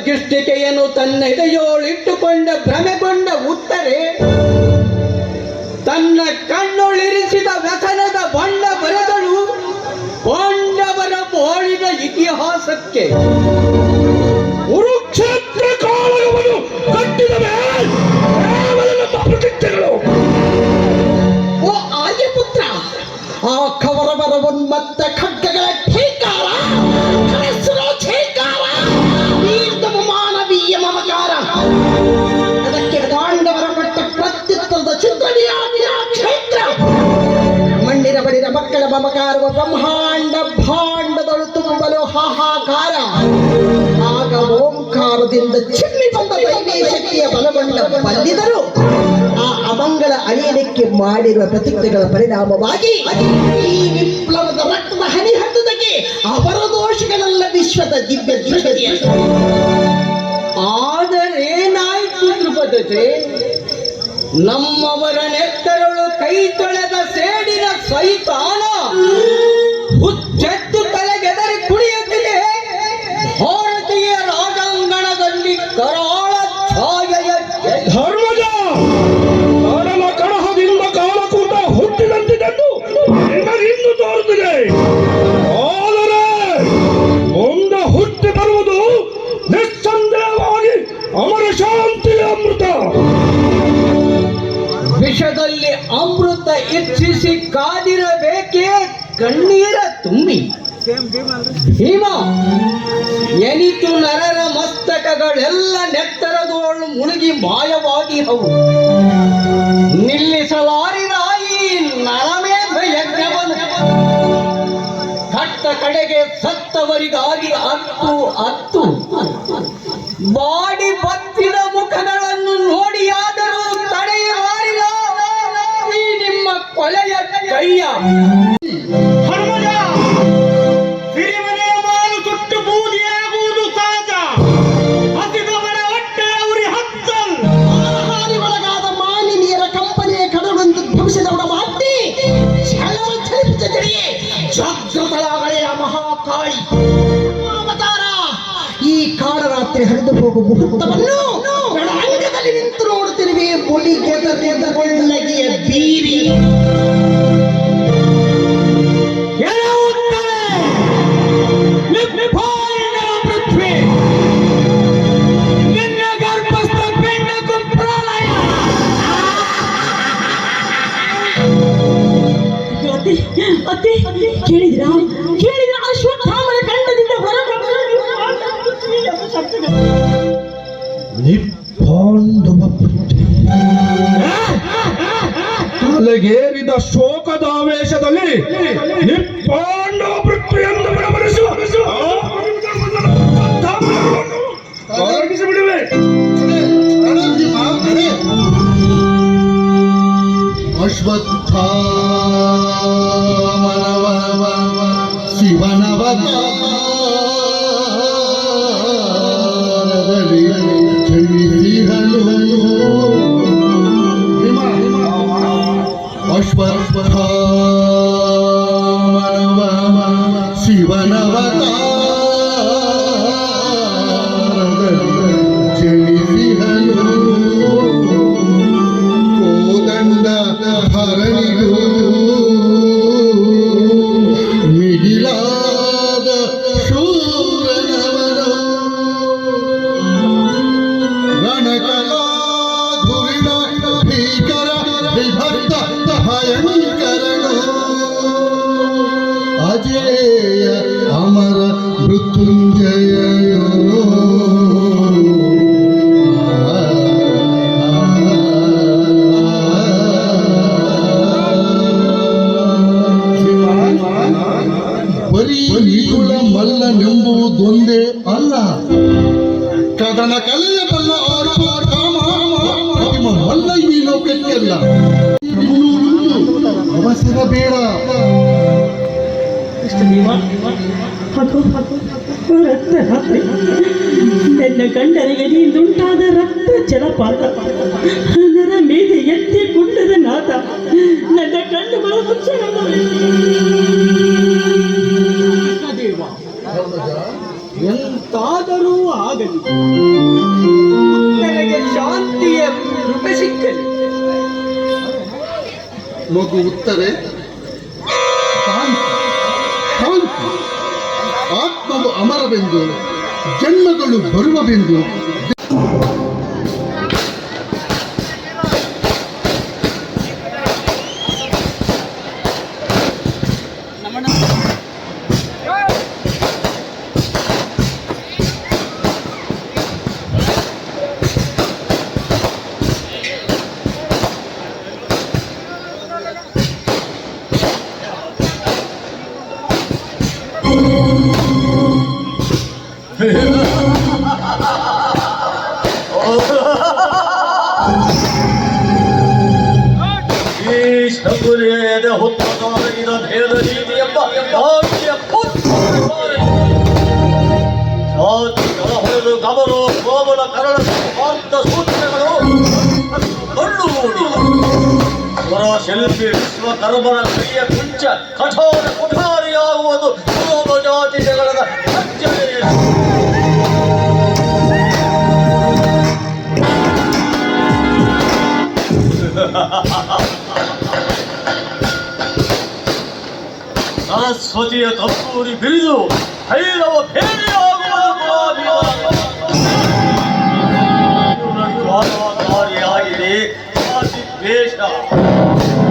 ಜಗಜ್ಜಿಷ್ಟಿಕೆಯನ್ನು ತನ್ನ ಎದೆಯೋಳಿಟ್ಟುಕೊಂಡ ಭ್ರಮೆಗೊಂಡ ಉತ್ತರೆ ತನ್ನ ಕಣ್ಣೊಳಿರಿಸಿದ ವ್ಯಸನದ ಬಣ್ಣ ಬರೆದಳು ಪಾಂಡವರ ಬೋಳಿನ ಇತಿಹಾಸಕ್ಕೆ. ಕುರುಕ್ಷೇತ್ರ ಕಾಳಗವನ್ನು ಕಟ್ಟಿದ ಪ್ರತಿಜ್ಞೆಗಳು. ಓ ಆರ್ಯಪುತ್ರ, ಆ ಕವರವರ ಉನ್ಮತ್ತ ಖಡ್ಗಗಳ ಠೇಕಾರ, ಮಾನವೀಯ ಮಮಕಾರ, ಅದಕ್ಕೆ ಪಾಂಡವರ ಕೊಟ್ಟ ಪ್ರತ್ಯುತ್ತರದ ಚಿತ್ರಣಿಯಾದ ಕ್ಷೇತ್ರ, ಮಣ್ಣಿನ ಬಡಿದ ಮಕ್ಕಳ ಮಮಕಾರುವ ಬ್ರಹ್ಮಾಂಡ ಭಾಂಡದಳು ತುಂಬಲು ಹಾಹಾಕಾರ. ಆಗ ಓಂಕಾರದಿಂದ ಚಿಮ್ಮಿ ಬಂದ ದೈವೀ ಶಕ್ತಿಯ ಬಲಗೊಂಡ ಬಲ್ಲಿದರು ಆ ಅಮಂಗಳ ಅಳಿಯಲಿಕ್ಕೆ ಮಾಡಿರುವ ಪ್ರತಿಜ್ಞೆಗಳ ಪರಿಣಾಮವಾಗಿ ಈ ವಿಪ್ಲವದ ರಕ್ತದ ಹನಿ ಹತ್ತದಕ್ಕೆ ಅವರ ದೋಷಗಳೆಲ್ಲ ವಿಶ್ವದ ದಿವ್ಯ ದೃಷ್ಟಿಯ. ಆದರೇನಾಯ್ತು ದ್ರುಪದತೆ? ನಮ್ಮವರ ನೆತ್ತರಳು ಕೈ ತೊಳೆದ ಸೇಡಿನ ಸೈತಾನ ಹುಚ್ಚೆತ್ತು ತಲೆಗೆದರಿ ಕುಡಿಯುತ್ತಿದೆ. ಭಾರತೀಯ ರಾಜಾಂಗಣದಲ್ಲಿ ಕರಾಳ ಛಾಯೆಯ ಧರ್ಮಜ ಕಡಲ ಕಡಹದಿಂದ ಕಾಲಕೂಟ ಹುಟ್ಟಿದಂತಿದ್ದು ನಿಮಗಿಂದು ತೋರುತ್ತಿದೆ. ಆದರೆ ಮುಂದೆ ಹುಟ್ಟಿ ಬರುವುದು ನಿಸ್ಸಂದೇಹವಾಗಿ ಅಮರ ಶಾಂತಿಯ ಅಮೃತ. ವಿಷದಲ್ಲಿ ಅಮೃತ ಇಚ್ಛಿಸಿ ಕಾದಿರಬೇಕೇ ಕಣ್ಣೀರ ತುಂಬಿ. ಭೀಮ ಎನಿತು ನರರ ಮಸ್ತಕಗಳೆಲ್ಲ ನೆತ್ತರದೋಳು ಮುಳುಗಿ ಮಾಯವಾಗಿ ಹವು. ನಿಲ್ಲಿಸಲಾರಿದ ಈ ನರಮೇಧ ಯಜ್ಞವನ್ನು ಕಟ್ಟ ಕಡೆಗೆ ಸತ್ತವರಿಗಾಗಿ ಅತ್ತು ಬಾಡಿ ಬತ್ತಿದ ಮುಖಗಳನ್ನು ನೋಡಿಯಾದರೂ ತಡೆಯಲಾರಿಲ್ಲ ಈ ನಿಮ್ಮ ಕೊಲೆಯ ಕೈಯ. ಸಿರಿಮನೆಯ ಮಾಲು ಸುಟ್ಟು ಬೂದಿಯಾಗುವುದು ಸಹಜ. ಹಸಿದವರ ಹೊಟ್ಟೆ ಉರಿ ಹತ್ತಲ್. ಆಹಾರಿ ಒಳಗಾದ ಮಾಲಿನಿಯರ ಕಂಪನಿಯ ಕಡಲೊಂದು ಭವಿಷ್ಯದವರ ಮಾತಿ ಛಲವ ಛಲಿತ ಜಡಿಯೇ ಜಾಗೃತಳಾಗಳೆಯ ಮಹಾಕಾಳಿ ಅವತಾರ. ಈ ಕಾಳರಾತ್ರಿ ಹರಿದು ಹೋಗುವ ಮುಹೂರ್ತವನ್ನು ರಣರಂಗದಲ್ಲಿ ನಿಂತು ನೋಡುತ್ತಿರುವೆ. ಬೊಳಿಗೆದಗೊಳ್ಳಗಿಯ ಬೀರಿ ಪೃಥ್ವಿ ನಿನ್ನ ಗರ್ಭಸ್ಥ ಪಿಂಡಕ್ಕೂ ಪ್ರಳಯ. ಅತ್ತೆ ಕೇಳಿದ್ರ ಅಶ್ವತ್ಥಾಮನ ಕಂಡದಿಂದ ನಿಪಾಂಡವ ಪೃಥ್ವಿ ತಲೆಗೇರಿದ ಶೋಕದ ಆವೇಶದಲ್ಲಿ ನಿಪಾಂಡವ ಪೃಥ್ವಿ ಎಂದು ಗಮನಿಸುವ ಬಿಡುವೆ. ಅಶ್ವತ್ಥಾಮನವ ಶಿವನವತಾರದಲ್ಲಿ ಜನಿಸಿದನು. ಅಶ್ವತ್ಥಾಮನವ ಶಿವನವತಾರದಲ್ಲಿ ಜನಿಸಿದನು. ಕೋದಂಡ ಹರಣಿಗೂ ಮಿಗಿಲಾದ ಶೂರನವನು. ರಣಕಲಾಧುರಿನ ಭೀಕರ ವಿಭಕ್ತ ಭಯಂಕರನು. ಅಜೇಯ ಅಮರ ಮೃತ್ಯುಂಜಯನು. ಬರೀ ನಿಗುಳ ಮಲ್ಲನೆಂಬುದೊಂದೇ ಅಲ್ಲ, ಕದನ ಕಲೆಯ ಬಲ್ಲ ನಿಮ್ಮ ಮಲ್ಲ ಈ ಲೋಕಕ್ಕೆಲ್ಲ. ಅವಸರ ಬೇಡ. ನನ್ನ ಗಂಡನಿಗೆ ನೀನುಂಟಾದ ರಕ್ತ ಜಲಪಾತ, ನರ ಮೇಲೆ ಎತ್ತಿ ಗುಂಡದ ನಾದ, ನನ್ನ ಕಣ್ಣುಗಳು ಮುಚ್ಚ ಎಂತಾದರೂ ಆಗಲಿ ಮಗು ಉತ್ತರೆ ಶಾಂತಿ ಶಾಂತಿ. ಆತ್ಮವು ಅಮರವೆಂದು ಜನ್ಮಗಳು ಬರುವವೆಂದು ಈ ಶಬರಿಯದ ಹುತ್ತದ ಭೇದ ನೀತಿ ಎಂಬ ಭಾಗ್ಯ ಜಾತಿ ಹೊಡೆದು ಗಮರು ಕೋಮಲ ಕರಳ ಸ್ವಾರ್ಥ ಸೂಚನೆಗಳು ಕಣ್ಣು ಹೊರ ಶಿಲ್ಪಿ ವಿಶ್ವಕರ್ಮನ ಕೈಯ ಕುಂಚ ಕಠೋರ ಕುಠಾರಿಯಾಗುವುದು ಕೋಮ ಜಾತಿ ಜಗಳದ ಅಚ್ಚರಿಯ ಸರಸ್ವತಿಯ ತಂಬೂರಿ ಬಿರಿದು ಭೈರವ ಭೇರಿಯಾಗುವುದಾರಿಯಾಗಿದೆ ಜಾತಿ ದ್ವೇಷ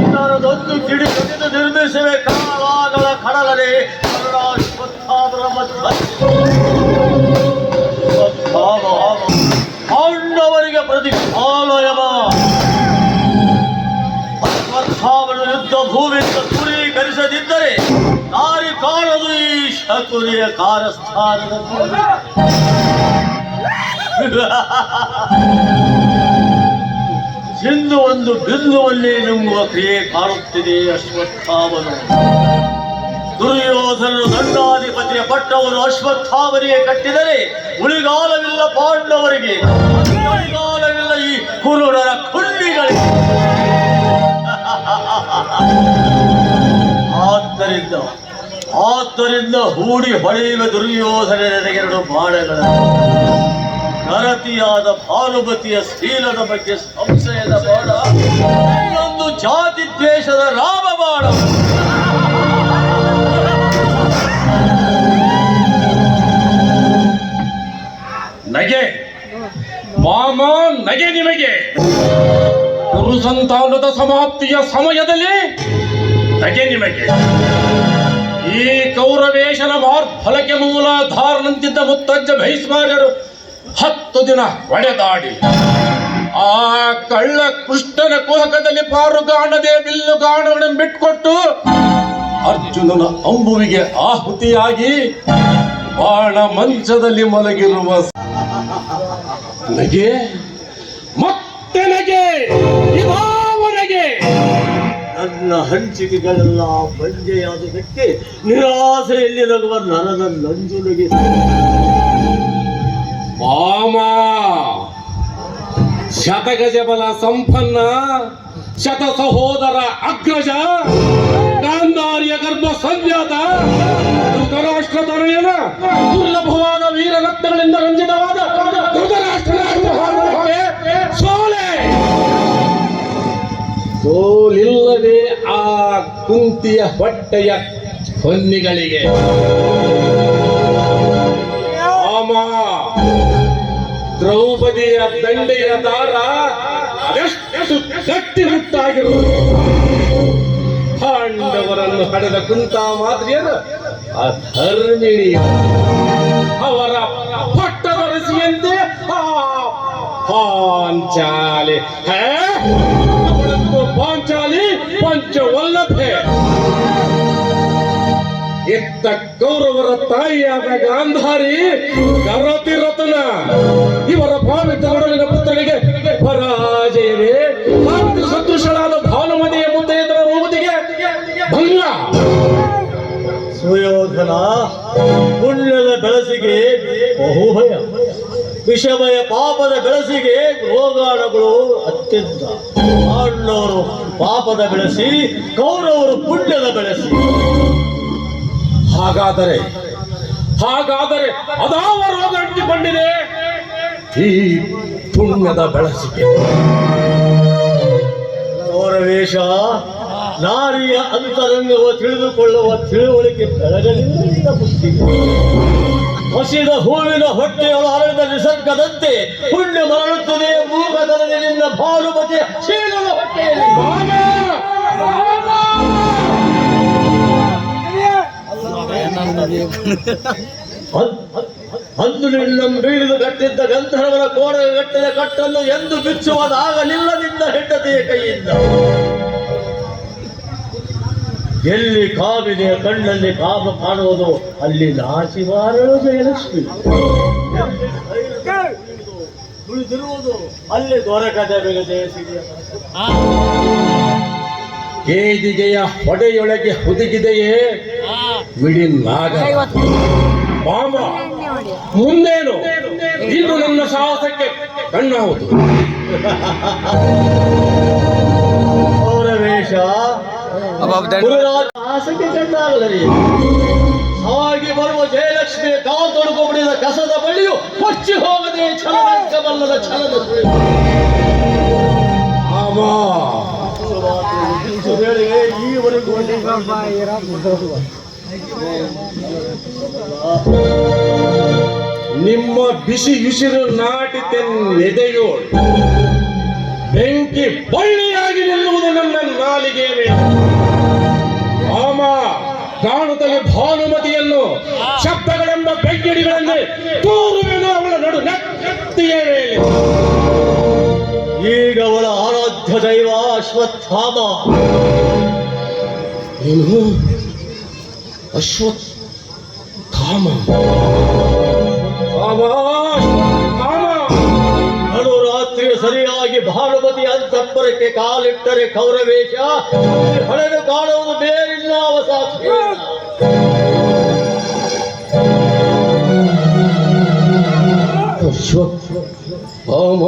ಇದರದೊಂದು ಕಿಡಿ ಕಡಿದು ನಿರ್ಮಿಸುವೆ ಕಾಳಗಳ ಕಡಲನೆ ಕರುಣಾಶ್ವತ್ಥಾದರ ಪಾಂಡವರಿಗೆ ಪ್ರತಿಫಾಲಯಮ ಅಶ್ವತ್ಥಾಮನು ಯುದ್ಧ ಭೂಮಿಯಿಂದ ದೂರೀಕರಿಸದಿದ್ದರೆ ದಾರಿ ಕಾಣದು ಈ ಶಕುನಿಯ ಕಾರಸ್ಥಾನದಲ್ಲಿ. ಇಂದು ಒಂದು ಬಿಂದುವನ್ನೇ ನುಂಗುವ ಕ್ರಿಯೆ ಕಾಣುತ್ತಿದೆ ಅಶ್ವತ್ಥಾಮನು. ದುರ್ಯೋಧನನು ದಂಡಾಧಿಪತಿಯ ಪಟ್ಟವನ್ನು ಅಶ್ವತ್ಥಾಮನಿಗೆ ಕಟ್ಟಿದರೆ ಉಳಿಗಾಲವಿಲ್ಲ ಪಾಂಡವರಿಗೆ, ಉಳಿಗಾಲವಿಲ್ಲ ಈ ಕುರುಡರ ಕುಂಡಿಗಳಿಗೆ. ಆದ್ದರಿಂದ ಹೂಡಿ ಹೊಳೆಯುವ ದುರ್ಯೋಧನನೆರಡು ಬಾಣಗಳ ನರತಿಯಾದ ಭಾನುಮತಿಯ ಶೀಲದ ಬಗ್ಗೆ ಸಂಶಯದ ಬಾಣ, ಇನ್ನೊಂದು ಜಾತಿ ದ್ವೇಷದ ರಾಮ ಬಾಣ. ನಗೆ ಮಾಮ, ನಗೆ ನಿಮಗೆ. ಕುರು ಸಂತಾನದ ಸಮಾಪ್ತಿಯ ಸಮಯದಲ್ಲಿ ನಗೆ ನಿಮಗೆ. ಈ ಕೌರವೇಶನ ಫಲಕ್ಕೆ ಮೂಲಾಧಾರನಂತಿದ್ದ ಮುತ್ತಜ್ಜ ಭೈಸ್ಮಾರ್ಯರು 10 ದಿನ ಒಡೆದಾಡಿ ಆ ಕಳ್ಳ ಕೃಷ್ಣನ ಕುಹಕದಲ್ಲಿ ಪಾರುಗಾಣದೆ ಬಿಲ್ಲುಗಾಣಗಳನ್ನು ಬಿಟ್ಕೊಟ್ಟು ಅರ್ಜುನನ ಅಂಬುವಿಗೆ ಆಹುತಿಯಾಗಿ ಬಾಣ ಮಂಚದಲ್ಲಿ ಮಲಗಿರುವ ನಗೆ, ಮತ್ತೆ ನಗೆ, ಇದಾವರೆಗೆ ನನ್ನ ಹಂಚಿಕೆಗಳೆಲ್ಲ ಬಂಜೆಯಾದುದಕ್ಕೆ ನಿರಾಸೆಯಲ್ಲಿ ನಗುವ ನರದ ನಂಜುನಿಗೆ ಮಾಮ, ಶತಗಜ ಬಲ ಸಂಪನ್ನ ಶತ ಸಹೋದರ ಅಗ್ರಜ ಗಾಂಧಾರಿಯ ಗರ್ಭ ಸಂಜಾತ ಧೃತರಾಷ್ಟ್ರ ತನಯನ ದುರ್ಲಭವಾದ ವೀರರತ್ನಗಳಿಂದ ರಂಜಿತವಾದ ಧೃತರಾಷ್ಟ್ರನ ಸೋಲೆ ಸೋಲಿಲ್ಲದೆ ಆ ಕುಂತಿಯ ಹೊಟ್ಟೆಯ ಹೊನ್ನಿಗಳಿಗೆ. ಮಾಮ, ದ್ರೌಪದಿಯ ದಂಡೆಯ ದಾರ ಅದೆಷ್ಟು ಗಟ್ಟಿ ಮುಟ್ಟಾಗಿರುವುದು. ಪಾಂಡವರನ್ನು ಹಡೆದ ಕುಂತ ಮಾದ್ರಿಯರು ಅಧರ್ಮಿಣಿ, ಅವರ ಪಟ್ಟದರಸಿಯಂತೆ ಪಾಂಚಾಲಿ ಪಾಂಚಾಲಿ ಪಂಚವಲ್ಲಭೆ. ಇತ್ತ ಕೌರವರ ತಾಯಿಯಾದ ಗಾಂಧಾರಿ ಗರತಿರತನ, ಇವರ ಪಾವಿತ್ರ ನಡುವಿನ ಪುತ್ರನಿಗೆ ಪರಾಜಯವೇ. ಸದೃಶಳಾದ ಭಾನುಮತಿಯ ಮುಂದೆ ಇದರ ರೂಪತಿಗೆ ಭಂಗ. ಸುಯೋಧನ, ಪುಣ್ಯದ ಬೆಳಸಿಗೆ ಬಹುಭಯ, ವಿಷಮಯ ಪಾಪದ ಬೆಳಸಿಗೆ ರೋಗಾಣಗಳು ಅತ್ಯಂತ. ಪಾಂಡವರು ಪಾಪದ ಬೆಳೆಸಿ, ಕೌರವರು ಪುಣ್ಯದ ಬೆಳೆಸಿ. ಹಾಗಾದರೆ ಅದಾವ ರೋಗ ಅಂಟಿಕೊಂಡಿದೆ? ಈ ಪುಣ್ಯದ ಬೆಳಸಿಗೆ. ಕೌರವೇಶ, ನಾರಿಯ ಅಂತರಂಗವ ತಿಳಿದುಕೊಳ್ಳುವ ತಿಳುವಳಿಕೆ ಬೆಳಗಲಿಲ್ಲ ನಿನ್ನ ಬುದ್ಧಿಗೆ. ಹಸಿದ ಹೂವಿನ ಹೊಟ್ಟೆಯೊಳ ಹರಡಿದ ನಿಸರ್ಗದಂತೆ ಪುಣ್ಯ ಮರಳುತ್ತದೆ ಮೂಗದರದೆ ನಿನ್ನ ಭಾನುಮತಿಯ ಶೀಲದ ಹೊಟ್ಟೆಯಲ್ಲಿ. ಅಂದು ನಿನ್ನ ಬೀಳಿದು ಕಟ್ಟಿದ್ದ ಗಂಧರ್ವರ ಕೋಡ ಗಟ್ಟಿದ ಕಟ್ಟನ್ನು ಎಂದು ಬಿಚ್ಚುವುದಾಗಲಿಲ್ಲ ನಿನ್ನ ಹೆಂಡತಿಯ ಕೈಯಿಂದ. ಎಲ್ಲಿ ಕಾವಿದೆಯ ಕಣ್ಣಲ್ಲಿ ಕಾಮ ಕಾಣುವುದು ಅಲ್ಲಿ ನಾಚಿವಾರಳು ಜಯಲಕ್ಷ್ಮಿ. ಉಳಿದಿರುವುದು ಅಲ್ಲಿ ದೊರಕದ ಬೆಲೆ ಜಯಸಿರಿಯ. ಕೇದಿಗೆಯ ಹೊಡೆಯೊಳಗೆ ಹುದುಗಿದೆಯೇ ಮಿಡಿನಾಗ ಬಾಮ. ಮುಂದೇನು ಇನ್ನು ನನ್ನ ಸಾಹಸಕ್ಕೆ ಕಣ್ಣಾವುದು. ಅವರ ವೇಷ ಸಾಹಸಕ್ಕೆ ಕಣ್ಣಾಗಲರಿ. ಸಾಗಿ ಬರುವ ಜಯಲಕ್ಷ್ಮಿ ಕಾಲು ತೊಡಗುಬಿಡಿದ ಕಸದ ಬಳಿಯು ಕೊಚ್ಚಿ ಹೋಗದೆ ಛಲದ ಛಲದ ಈವರೆಗೂ ನಿಮ್ಮ ಬಿಸಿ ಉಸಿರು ನಾಟಿತೆನ್ನೆದೆಯೋಳು ಬೆಂಕಿ ಬಳ್ಳಿಯಾಗಿ ನಿಲ್ಲುವುದು ನನ್ನ ನಾಲಿಗೆ ಮೇಲೆ. ಆಮ ಕಾಣುತ್ತಲೇ ಭಾನುಮತಿಯನ್ನು ಶಬ್ದಗಳೆಂಬ ಬೆಂಕಿಡಿಗಳಲ್ಲಿ ತೂರುವೆನು ಅವಳ ನಡು ನೆತ್ತಿಯ ಮೇಲೆ. ಈಗ ಅವಳ ಆರಾಧ್ಯ ದೈವ ಅಶ್ವತ್ಥಾಮ. ಏನು ಅಶ್ವತ್ಥಾಮ? ನಡು ರಾತ್ರಿ ಸರಿಯಾಗಿ ಭಾನುಮತಿ ಅಂತಃಪುರಕ್ಕೆ ಕಾಲಿಟ್ಟರೆ ಕೌರವೇಶ ಹಳೆದು ಕಾಣುವುದು ಬೇರಿಲ್ಲ ಅವಸಾಕ್ಷಿ. ಅಶ್ವತ್ಥಾಮ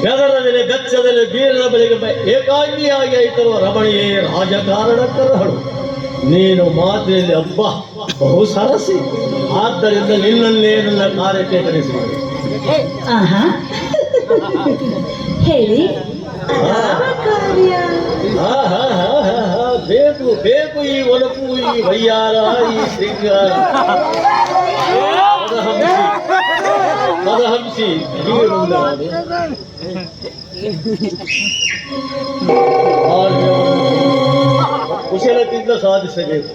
ಬೆದರದಲ್ಲಿ ಬೆಚ್ಚದಲ್ಲಿ ಬೀರನ ಬಳಿಗೆ ಏಕಾಂಗಿಯಾಗಿ ಐತರುವ ರಮಣಿಯೇ ರಾಜಕಾರಣಕ್ಕರಹಳು. ನೀನು ಮಾತಿನಲ್ಲಿ ಹಬ್ಬ ಬಹು ಸರಸಿ. ಆದ್ದರಿಂದ ನಿನ್ನನ್ನೇ ನನ್ನ ಕಾರ್ಯಕ್ಕೆ ಕರೆಸಿ. ಆಹಾ ಹೇಳಿ ಬೇಕು ಬೇಕು ಈ ಒಲಪು, ಈ ವಯ್ಯಾರ, ಈ ಶೃಂಗಾರ. ಪದಹಂಸಿ ಕುಶಲತೆಯಿಂದ ಸಾಧಿಸಬೇಕು.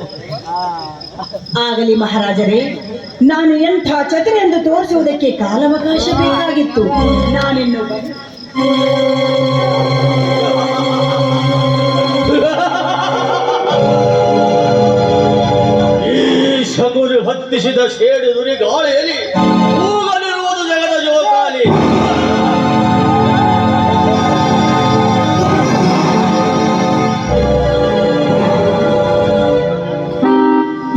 ಆಗಲಿ ಮಹಾರಾಜರೇ, ನಾನು ಎಂಥ ಚತುರ ಎಂದು ತೋರಿಸುವುದಕ್ಕೆ ಕಾಲಾವಕಾಶ ಬೇಕಾಗಿತ್ತು. ನಾನಿನ್ನು ಈ ಶಗುನಿ ಹೊತ್ತಿಸಿದ ಸೇಡು ನುರಿ ಗಾಳಿಯಲ್ಲಿ ಕೂಗಲಿರುವುದು ಜಗದ ಜೋಕಾಲಿ.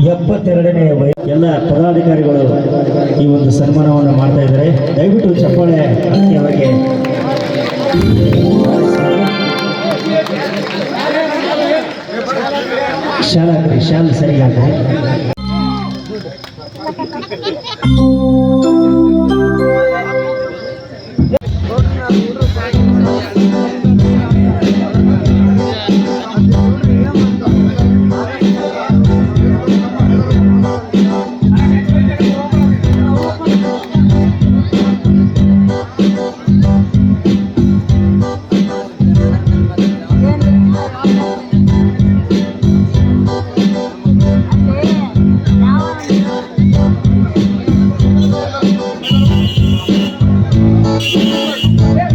72ನೇ ಎಲ್ಲ ಪದಾಧಿಕಾರಿಗಳು ಈ ಒಂದು ಸನ್ಮಾನವನ್ನು ಮಾಡ್ತಾ ಇದ್ದಾರೆ. ದಯವಿಟ್ಟು ಚಪ್ಪಾಳೆ ಅವರಿಗೆ. ಶಾಲೆ ಸರಿಯಾಗಿ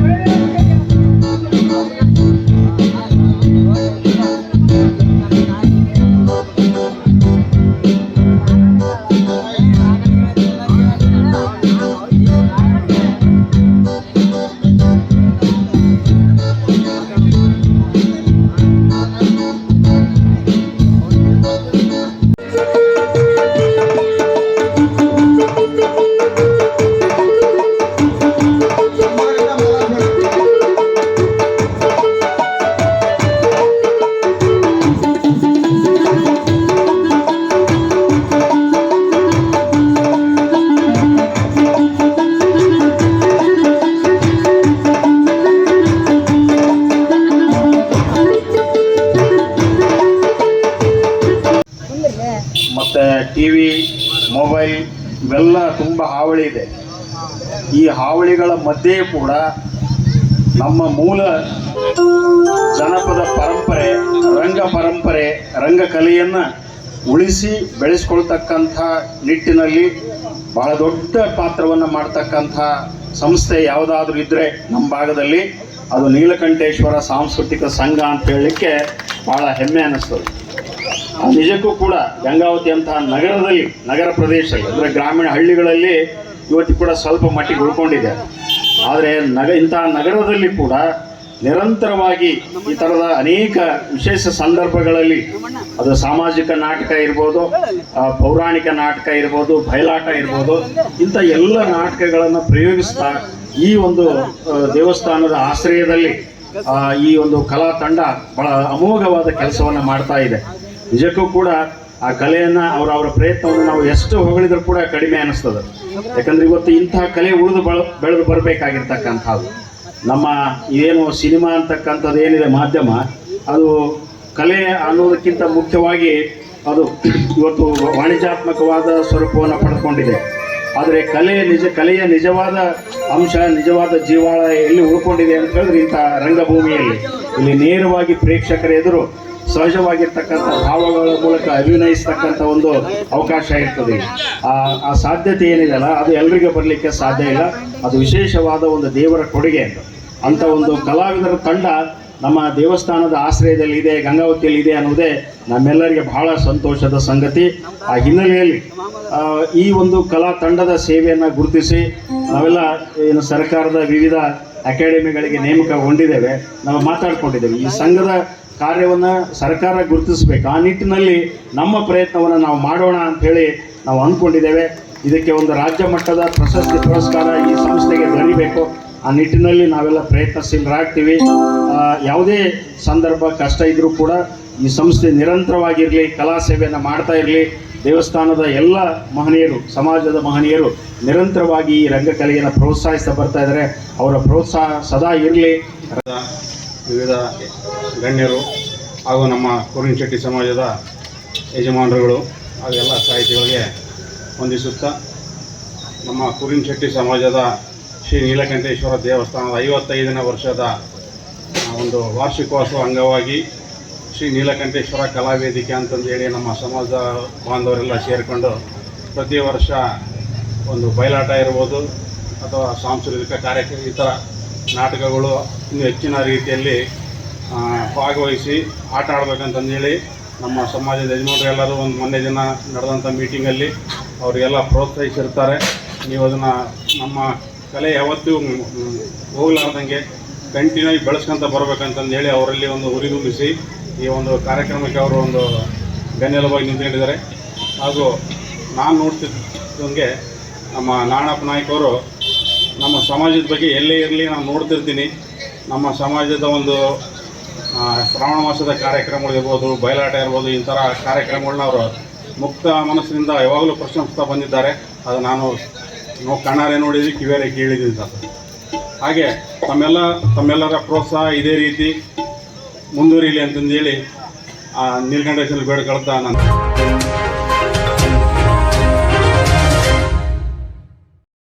Yeah. ಟಿ ವಿ, ಮೊಬೈಲ್ ಇವೆಲ್ಲ ತುಂಬ ಹಾವಳಿ ಇದೆ. ಈ ಹಾವಳಿಗಳ ಮಧ್ಯೆ ಕೂಡ ನಮ್ಮ ಮೂಲ ಜನಪದ ಪರಂಪರೆ, ರಂಗ ಪರಂಪರೆ, ರಂಗಕಲೆಯನ್ನು ಉಳಿಸಿ ಬೆಳೆಸ್ಕೊಳ್ತಕ್ಕಂಥ ನಿಟ್ಟಿನಲ್ಲಿ ಬಹಳ ದೊಡ್ಡ ಪಾತ್ರವನ್ನು ಮಾಡ್ತಕ್ಕಂಥ ಸಂಸ್ಥೆ ಯಾವುದಾದ್ರೂ ಇದ್ದರೆ ನಮ್ಮ ಭಾಗದಲ್ಲಿ ಅದು ನೀಲಕಂಠೇಶ್ವರ ಸಾಂಸ್ಕೃತಿಕ ಸಂಘ ಅಂತ ಹೇಳಲಿಕ್ಕೆ ಭಾಳ ಹೆಮ್ಮೆ ಅನ್ನಿಸ್ತದೆ. ನಿಜಕ್ಕೂ ಕೂಡ ಗಂಗಾವತಿ ಅಂತಹ ನಗರದಲ್ಲಿ, ನಗರ ಪ್ರದೇಶದಲ್ಲಿ ಅಂದರೆ ಗ್ರಾಮೀಣ ಹಳ್ಳಿಗಳಲ್ಲಿ ಇವತ್ತು ಕೂಡ ಸ್ವಲ್ಪ ಮಟ್ಟಿಗೆ ಉಳ್ಕೊಂಡಿದೆ. ಆದರೆ ಇಂತಹ ನಗರದಲ್ಲಿ ಕೂಡ ನಿರಂತರವಾಗಿ ಈ ಥರದ ಅನೇಕ ವಿಶೇಷ ಸಂದರ್ಭಗಳಲ್ಲಿ ಅದು ಸಾಮಾಜಿಕ ನಾಟಕ ಇರ್ಬೋದು, ಪೌರಾಣಿಕ ನಾಟಕ ಇರ್ಬೋದು, ಬಯಲಾಟ ಇರ್ಬೋದು, ಇಂಥ ಎಲ್ಲ ನಾಟಕಗಳನ್ನು ಪ್ರಯೋಗಿಸ್ತಾ ಈ ಒಂದು ದೇವಸ್ಥಾನದ ಆಶ್ರಯದಲ್ಲಿ ಈ ಒಂದು ಕಲಾ ತಂಡ ಬಹಳ ಅಮೋಘವಾದ ಕೆಲಸವನ್ನು ಮಾಡ್ತಾ ಇದೆ. ನಿಜಕ್ಕೂ ಕೂಡ ಆ ಕಲೆಯನ್ನು ಅವರ ಪ್ರಯತ್ನವನ್ನು ನಾವು ಎಷ್ಟು ಹೊಗಳಿದ್ರು ಕೂಡ ಕಡಿಮೆ ಅನ್ನಿಸ್ತದೆ. ಯಾಕಂದ್ರೆ ಇವತ್ತು ಇಂತಹ ಕಲೆ ಉಳಿದು ಬೆಳೆದು ಬರಬೇಕಾಗಿರ್ತಕ್ಕಂಥದ್ದು. ನಮ್ಮ ಏನು ಸಿನಿಮಾ ಅಂತಕ್ಕಂಥದ್ದು ಏನಿದೆ ಮಾಧ್ಯಮ, ಅದು ಕಲೆ ಅನ್ನೋದಕ್ಕಿಂತ ಮುಖ್ಯವಾಗಿ ಅದು ಇವತ್ತು ವಾಣಿಜ್ಯಾತ್ಮಕವಾದ ಸ್ವರೂಪವನ್ನು ಪಡೆದುಕೊಂಡಿದೆ. ಆದರೆ ಕಲೆಯ ನಿಜವಾದ ಅಂಶ, ನಿಜವಾದ ಜೀವಾಳ ಎಲ್ಲಿ ಉಳ್ಕೊಂಡಿದೆ ಅಂತ ಹೇಳಿದ್ರೆ ಇಂಥ ರಂಗಭೂಮಿಯಲ್ಲಿ. ಇಲ್ಲಿ ನೇರವಾಗಿ ಪ್ರೇಕ್ಷಕರ ಎದುರು ಸಹಜವಾಗಿರ್ತಕ್ಕಂಥ ಭಾವಗಳ ಮೂಲಕ ಅಭಿನಯಿಸ್ತಕ್ಕಂಥ ಒಂದು ಅವಕಾಶ ಇರ್ತದೆ. ಆ ಸಾಧ್ಯತೆ ಏನಿದೆಯಲ್ಲ ಅದು ಎಲ್ರಿಗೆ ಬರಲಿಕ್ಕೆ ಸಾಧ್ಯ ಇಲ್ಲ. ಅದು ವಿಶೇಷವಾದ ಒಂದು ದೇವರ ಕೊಡುಗೆ ಅಂತ ಒಂದು ಕಲಾವಿದರ ತಂಡ ನಮ್ಮ ದೇವಸ್ಥಾನದ ಆಶ್ರಯದಲ್ಲಿ ಇದೆ, ಗಂಗಾವತಿಯಲ್ಲಿ ಇದೆ ಅನ್ನೋದೇ ನಮ್ಮೆಲ್ಲರಿಗೆ ಬಹಳ ಸಂತೋಷದ ಸಂಗತಿ. ಆ ಹಿನ್ನೆಲೆಯಲ್ಲಿ ಈ ಒಂದು ಕಲಾ ತಂಡದ ಸೇವೆಯನ್ನು ಗುರುತಿಸಿ ನಾವೆಲ್ಲ ಏನು ಸರ್ಕಾರದ ವಿವಿಧ ಅಕಾಡೆಮಿಗಳಿಗೆ ನೇಮಕಗೊಂಡಿದ್ದೇವೆ, ನಾವು ಮಾತಾಡ್ಕೊಂಡಿದ್ದೇವೆ. ಈ ಸಂಘದ ಕಾರ್ಯವನ್ನು ಸರ್ಕಾರ ಗುರುತಿಸಬೇಕು. ಆ ನಿಟ್ಟಿನಲ್ಲಿ ನಮ್ಮ ಪ್ರಯತ್ನವನ್ನು ನಾವು ಮಾಡೋಣ ಅಂಥೇಳಿ ನಾವು ಅಂದ್ಕೊಂಡಿದ್ದೇವೆ. ಇದಕ್ಕೆ ಒಂದು ರಾಜ್ಯ ಮಟ್ಟದ ಪ್ರಶಸ್ತಿ ಪುರಸ್ಕಾರ ಈ ಸಂಸ್ಥೆಗೆ ದೊರೀಬೇಕು. ಆ ನಿಟ್ಟಿನಲ್ಲಿ ನಾವೆಲ್ಲ ಪ್ರಯತ್ನಶೀಲರಾಗ್ತೀವಿ. ಯಾವುದೇ ಸಂದರ್ಭ ಕಷ್ಟ ಇದ್ದರೂ ಕೂಡ ಈ ಸಂಸ್ಥೆ ನಿರಂತರವಾಗಿರಲಿ, ಕಲಾ ಸೇವೆಯನ್ನು ಮಾಡ್ತಾ ಇರಲಿ. ದೇವಸ್ಥಾನದ ಎಲ್ಲ ಮಹನೀಯರು, ಸಮಾಜದ ಮಹನೀಯರು ನಿರಂತರವಾಗಿ ಈ ರಂಗಕಲೆಯನ್ನು ಪ್ರೋತ್ಸಾಹಿಸ್ತಾ ಬರ್ತಾ ಇದ್ದಾರೆ. ಅವರ ಪ್ರೋತ್ಸಾಹ ಸದಾ ಇರಲಿ. ವಿವಿಧ ಗಣ್ಯರು ಹಾಗೂ ನಮ್ಮ ಕುರಿನ್ ಶೆಟ್ಟಿ ಸಮಾಜದ ಯಜಮಾನರುಗಳು ಹಾಗೂ ಎಲ್ಲ ಸಾಹಿತಿಗಳಿಗೆ ವಂದಿಸುತ್ತಾ, ನಮ್ಮ ಕುರಿನ್ ಶೆಟ್ಟಿ ಸಮಾಜದ ಶ್ರೀ ನೀಲಕಂಠೇಶ್ವರ ದೇವಸ್ಥಾನದ 55ನೇ ವರ್ಷದ ಒಂದು ವಾರ್ಷಿಕೋತ್ಸವ ಅಂಗವಾಗಿ ಶ್ರೀ ನೀಲಕಂಠೇಶ್ವರ ಕಲಾವೇದಿಕೆ ಅಂತಂದೇಳಿ ನಮ್ಮ ಸಮಾಜ ಬಾಂಧವರೆಲ್ಲ ಸೇರಿಕೊಂಡು ಪ್ರತಿ ವರ್ಷ ಒಂದು ಬಯಲಾಟ ಇರ್ಬೋದು ಅಥವಾ ಸಾಂಸ್ಕೃತಿಕ ಕಾರ್ಯಕ್ರಮ, ಈ ಥರ ನಾಟಕಗಳು ಇನ್ನೂ ಹೆಚ್ಚಿನ ರೀತಿಯಲ್ಲಿ ಭಾಗವಹಿಸಿ ಆಟ ಆಡಬೇಕಂತಂದೇಳಿ ನಮ್ಮ ಸಮಾಜದ ಯಜಮಾನರೆಲ್ಲರೂ ಒಂದು ಮೊನ್ನೆ ದಿನ ನಡೆದಂಥ ಮೀಟಿಂಗಲ್ಲಿ ಅವರಿಗೆಲ್ಲ ಪ್ರೋತ್ಸಾಹಿಸಿರ್ತಾರೆ. ನೀವು ಅದನ್ನು ನಮ್ಮ ಕಲೆ ಯಾವತ್ತೂ ಹೋಗಲಾರ್ದಂಗೆ ಕಂಟಿನ್ಯೂ ಆಗಿ ಬೆಳೆಸ್ಕೊಂತ ಬರಬೇಕಂತಂದೇಳಿ ಅವರಲ್ಲಿ ಒಂದು ಹುರಿದುಂಬಿಸಿ ಈ ಒಂದು ಕಾರ್ಯಕ್ರಮಕ್ಕೆ ಅವರು ಒಂದು ಬೆನ್ನೆಲುಬಾಗಿ ನಿಂತ್ಕೊಂಡಿದ್ದಾರೆ. ಹಾಗೂ ನಾನು ನೋಡ್ತಿದ್ದಂಗೆ ನಮ್ಮ ನಾರಾಯಣಪ್ಪ ನಾಯ್ಕ ಅವರು ನಮ್ಮ ಸಮಾಜದ ಬಗ್ಗೆ ಎಲ್ಲೇ ಇರಲಿ ನಾನು ನೋಡ್ತಿರ್ತೀನಿ. ನಮ್ಮ ಸಮಾಜದ ಒಂದು ಶ್ರಾವಣ ಮಾಸದ ಕಾರ್ಯಕ್ರಮಗಳಿರ್ಬೋದು, ಬಯಲಾಟ ಇರ್ಬೋದು, ಈ ಥರ ಕಾರ್ಯಕ್ರಮಗಳನ್ನ ಅವರು ಮುಕ್ತ ಮನಸ್ಸಿನಿಂದ ಯಾವಾಗಲೂ ಪ್ರಶಂಸಿಸ್ತಾ ಬಂದಿದ್ದಾರೆ. ಅದು ನಾನು ಕಣ್ಣಾರೆ ನೋಡಿದ್ವಿ, ಕಿವಿಯಾರೆ ಕೇಳಿದ್ವಿ ಸರ್. ಹಾಗೆ ತಮ್ಮೆಲ್ಲರ ಪ್ರೋತ್ಸಾಹ ಇದೇ ರೀತಿ ಮುಂದುವರಿಯಲಿ ಅಂತಂದೇಳಿ ನೀಲಕಂಠೇಶ್ವರ ಬೇಡ್ಕೊಳ್ತಾ ನಾನು